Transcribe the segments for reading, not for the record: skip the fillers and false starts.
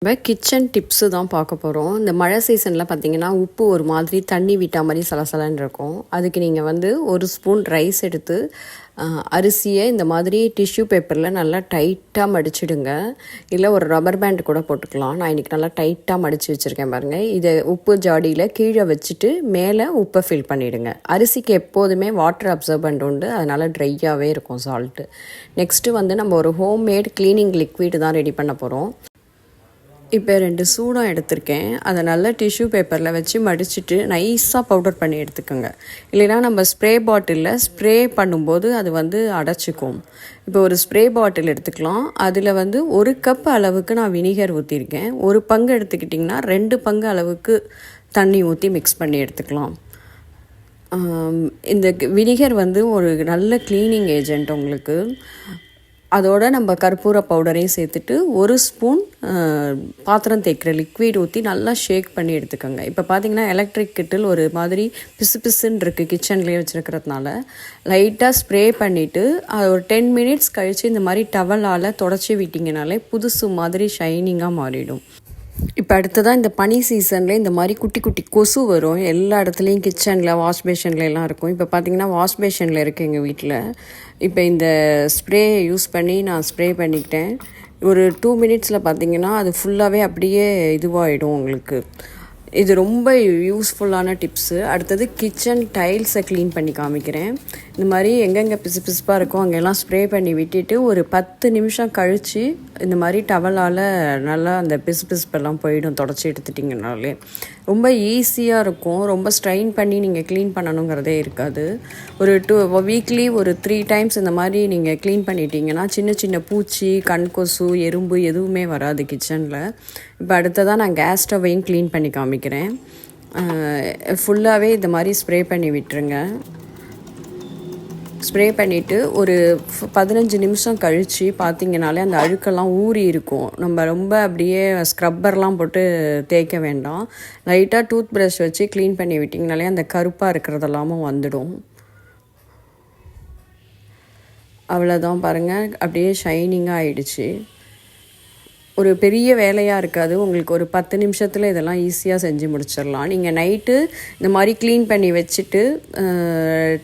இப்போ kitchen tips தான் பார்க்க போகிறோம். இந்த மழை சீசனில் பார்த்திங்கன்னா உப்பு ஒரு மாதிரி தண்ணி விட்டா மாதிரி சலசலன்னு இருக்கும். அதுக்கு நீங்கள் வந்து ஒரு ஸ்பூன் ரைஸ் எடுத்து அரிசியை இந்த மாதிரி டிஷ்யூ பேப்பரில் நல்லா டைட்டாக மடிச்சிடுங்க. இல்லை ஒரு ரப்பர் பேண்ட் கூட போட்டுக்கலாம். நான் இன்றைக்கி நல்லா டைட்டாக மடித்து வச்சுருக்கேன் பாருங்கள். இதை உப்பு ஜாடியில் கீழே வச்சுட்டு மேலே உப்பை ஃபில் பண்ணிவிடுங்க. அரிசிக்கு எப்போதுமே வாட்டர் அப்சர்பண்ட் உண்டு, அதனால் ட்ரையாகவே இருக்கும் சால்ட்டு. நெக்ஸ்ட்டு வந்து நம்ம ஒரு ஹோம்மேட் க்ளீனிங் லிக்விட் தான் ரெடி பண்ண போகிறோம். இப்போ 2 சூடம் எடுத்திருக்கேன். அதை நல்லா டிஷ்யூ பேப்பரில் வச்சு மடிச்சுட்டு நைஸாக பவுடர் பண்ணி எடுத்துக்கோங்க. இல்லைனா நம்ம ஸ்ப்ரே பாட்டிலில் ஸ்ப்ரே பண்ணும்போது அது வந்து அடைச்சிக்கும். இப்போ ஒரு ஸ்ப்ரே பாட்டில் எடுத்துக்கலாம். அதில் வந்து 1 கப் அளவுக்கு நான் வினிகர் ஊற்றிருக்கேன். 1 பங்கு எடுத்துக்கிட்டிங்கன்னா 2 பங்கு அளவுக்கு தண்ணி ஊற்றி மிக்ஸ் பண்ணி எடுத்துக்கலாம். இந்த வினிகர் வந்து ஒரு நல்ல க்ளீனிங் ஏஜென்ட் உங்களுக்கு. அதோடு நம்ம கற்பூர பவுடரையும் சேர்த்துட்டு 1 ஸ்பூன் பாத்திரம் தேய்க்கிற லிக்விட் ஊற்றி நல்லா ஷேக் பண்ணி எடுத்துக்கோங்க. இப்போ பார்த்தீங்கன்னா எலக்ட்ரிக் கிட்டில் ஒரு மாதிரி பிசு பிசுன்னு இருக்குது, கிச்சன்லேயே வச்சுருக்கிறதுனால லைட்டாக ஸ்ப்ரே பண்ணிவிட்டு ஒரு 10 மினிட்ஸ் கழித்து இந்த மாதிரி டவலால் தொடச்சி விட்டிங்கனாலே புதுசு மாதிரி ஷைனிங்காக மாறிடும். இப்போ அடுத்ததாக இந்த பனி சீசனில் இந்த மாதிரி குட்டி குட்டி கொசு வரும். எல்லா இடத்துலையும் கிச்சனில் வாஷ் பேஷனில் எல்லாம் இருக்கும். இப்போ பார்த்திங்கன்னா வாஷ் பேஷனில் இருக்குது எங்கள் வீட்டில். இப்போ இந்த ஸ்ப்ரே யூஸ் பண்ணி நான் ஸ்ப்ரே பண்ணிக்கிட்டேன். ஒரு 2 மினிட்ஸில் பார்த்திங்கன்னா அது ஃபுல்லாகவே அப்படியே இதுவாகிடும் உங்களுக்கு. இது ரொம்ப யூஸ்ஃபுல்லான டிப்ஸு. அடுத்தது கிச்சன் டைல்ஸை க்ளீன் பண்ணி காமிக்கிறேன். இந்த மாதிரி எங்கெங்கே பிசு பிசுப்பாக இருக்கோ அங்கெல்லாம் ஸ்ப்ரே பண்ணி விட்டுட்டு ஒரு 10 நிமிஷம் கழித்து இந்த மாதிரி டவலால் நல்லா அந்த பிசு பிசுப்பெல்லாம் போயிடும். தொடச்சி எடுத்துட்டிங்கனாலே ரொம்ப ஈஸியாக இருக்கும். ரொம்ப ஸ்ட்ரெயின் பண்ணி நீங்கள் க்ளீன் பண்ணணுங்கிறதே இருக்காது. ஒரு வீக்லி ஒரு 3 டைம்ஸ் இந்த மாதிரி நீங்கள் க்ளீன் பண்ணிட்டீங்கன்னா சின்ன சின்ன பூச்சி, கண் கொசு, எறும்பு எதுவுமே வராது கிச்சனில். இப்போ அடுத்ததாக நான் கேஸ் ஸ்டவ்வையும் க்ளீன் பண்ணி காமிக்கிறேன். ஃபுல்லாகவே இந்த மாதிரி ஸ்ப்ரே பண்ணி விட்டுருங்க. ஸ்ப்ரே பண்ணிவிட்டு ஒரு 15 நிமிஷம் கழித்து பார்த்திங்கனாலே அந்த அழுக்கெல்லாம் ஊறி இருக்கும். நம்ம ரொம்ப அப்படியே ஸ்க்ரப்பர்லாம் போட்டு தேய்க்க வேண்டாம். லைட்டாக டூத் ப்ரஷ் வச்சு க்ளீன் பண்ணி விட்டிங்கனாலே அந்த கருப்பாக இருக்கிறதெல்லாமும் வந்துடும். அவ்வளோதான் பாருங்கள், அப்படியே ஷைனிங்காக ஆகிடுச்சு. ஒரு பெரிய வேலையாக இருக்காது உங்களுக்கு. ஒரு 10 நிமிஷத்தில் இதெல்லாம் ஈஸியாக செஞ்சு முடிச்சிடலாம். நீங்கள் நைட்டு இந்த மாதிரி க்ளீன் பண்ணி வச்சுட்டு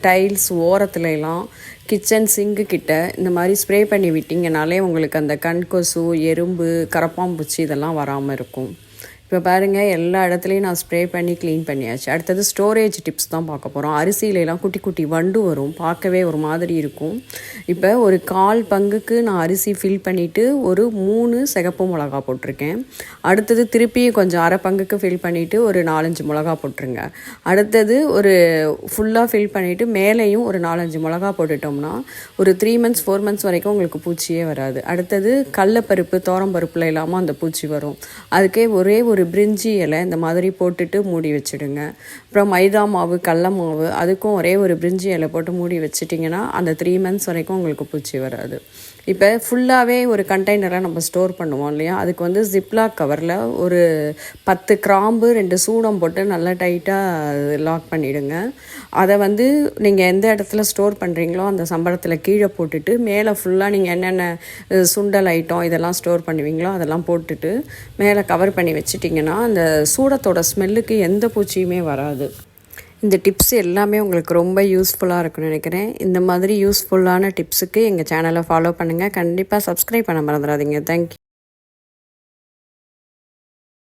டைல்ஸ் ஓரத்துலலாம் கிச்சன் சிங்கு கிட்ட இந்த மாதிரி ஸ்ப்ரே பண்ணி விட்டிங்கனாலே உங்களுக்கு அந்த கண் கொசு, எறும்பு, கரப்பாம்பூச்சி இதெல்லாம் வராமல் இருக்கும். இப்போ பாருங்கள், எல்லா இடத்துலையும் நான் ஸ்ப்ரே பண்ணி க்ளீன் பண்ணியாச்சு. அடுத்தது ஸ்டோரேஜ் டிப்ஸ் தான் பார்க்க போகிறோம். அரிசியிலலாம் குட்டி குட்டி வண்டு வரும், பார்க்கவே ஒரு மாதிரி இருக்கும். இப்போ ஒரு 1/4 பங்குக்கு நான் அரிசி ஃபில் பண்ணிவிட்டு ஒரு 3 சிகப்பு மிளகா போட்டிருக்கேன். அடுத்தது திருப்பி கொஞ்சம் அரை பங்குக்கு ஃபில் பண்ணிவிட்டு ஒரு 4-5 மிளகா போட்டுருங்க. அடுத்தது ஒரு ஃபுல்லாக ஃபில் பண்ணிவிட்டு மேலேயும் ஒரு 4-5 மிளகா போட்டுட்டோம்னா ஒரு 3 மந்த்ஸ் 4 மந்த்ஸ் வரைக்கும் உங்களுக்கு பூச்சியே வராது. அடுத்தது கடலப்பருப்பு, துவரம்பருப்பில் இல்லாமல் அந்த பூச்சி வரும். அதுக்கே ஒரே ஒரு பிரிஞ்சி இலை இந்த மாதிரி போட்டுட்டு மூடி வச்சுடுங்க. அப்புறம் மைதா மாவு, கடல மாவு, அதுக்கும் ஒரே ஒரு பிரிஞ்சி இலை போட்டு மூடி வச்சிட்டிங்கன்னா அந்த 3 மந்த்ஸ் வரைக்கும் உங்களுக்கு பூச்சி வராது. இப்போ ஃபுல்லாகவே ஒரு கண்டெய்னரை நம்ம ஸ்டோர் பண்ணுவோம் இல்லையா, அதுக்கு வந்து ஜிப்லாக் கவரில் ஒரு 10 கிராம்பு 2 சூடம் போட்டு நல்லா டைட்டாக லாக் பண்ணிவிடுங்க. அதை வந்து நீங்கள் எந்த இடத்துல ஸ்டோர் பண்ணுறீங்களோ அந்த சம்பளத்தில் கீழே போட்டுட்டு மேலே ஃபுல்லாக நீங்கள் என்னென்ன சுண்டல் ஐட்டம் இதெல்லாம் ஸ்டோர் பண்ணுவீங்களோ அதெல்லாம் போட்டுட்டு மேலே கவர் பண்ணி வச்சிட்டிங்கன்னா அந்த சூடத்தோட ஸ்மெல்லுக்கு எந்த பூச்சியுமே வராது. இந்த டிப்ஸ் எல்லாமே உங்களுக்கு ரொம்ப யூஸ்ஃபுல்லாக இருக்குன்னு நினைக்கிறேன். இந்த மாதிரி யூஸ்ஃபுல்லான டிப்ஸுக்கு எங்கள் சேனலை ஃபாலோ பண்ணுங்கள். கண்டிப்பாக சப்ஸ்கிரைப் பண்ண மறந்துடாதீங்க. தேங்க்யூ.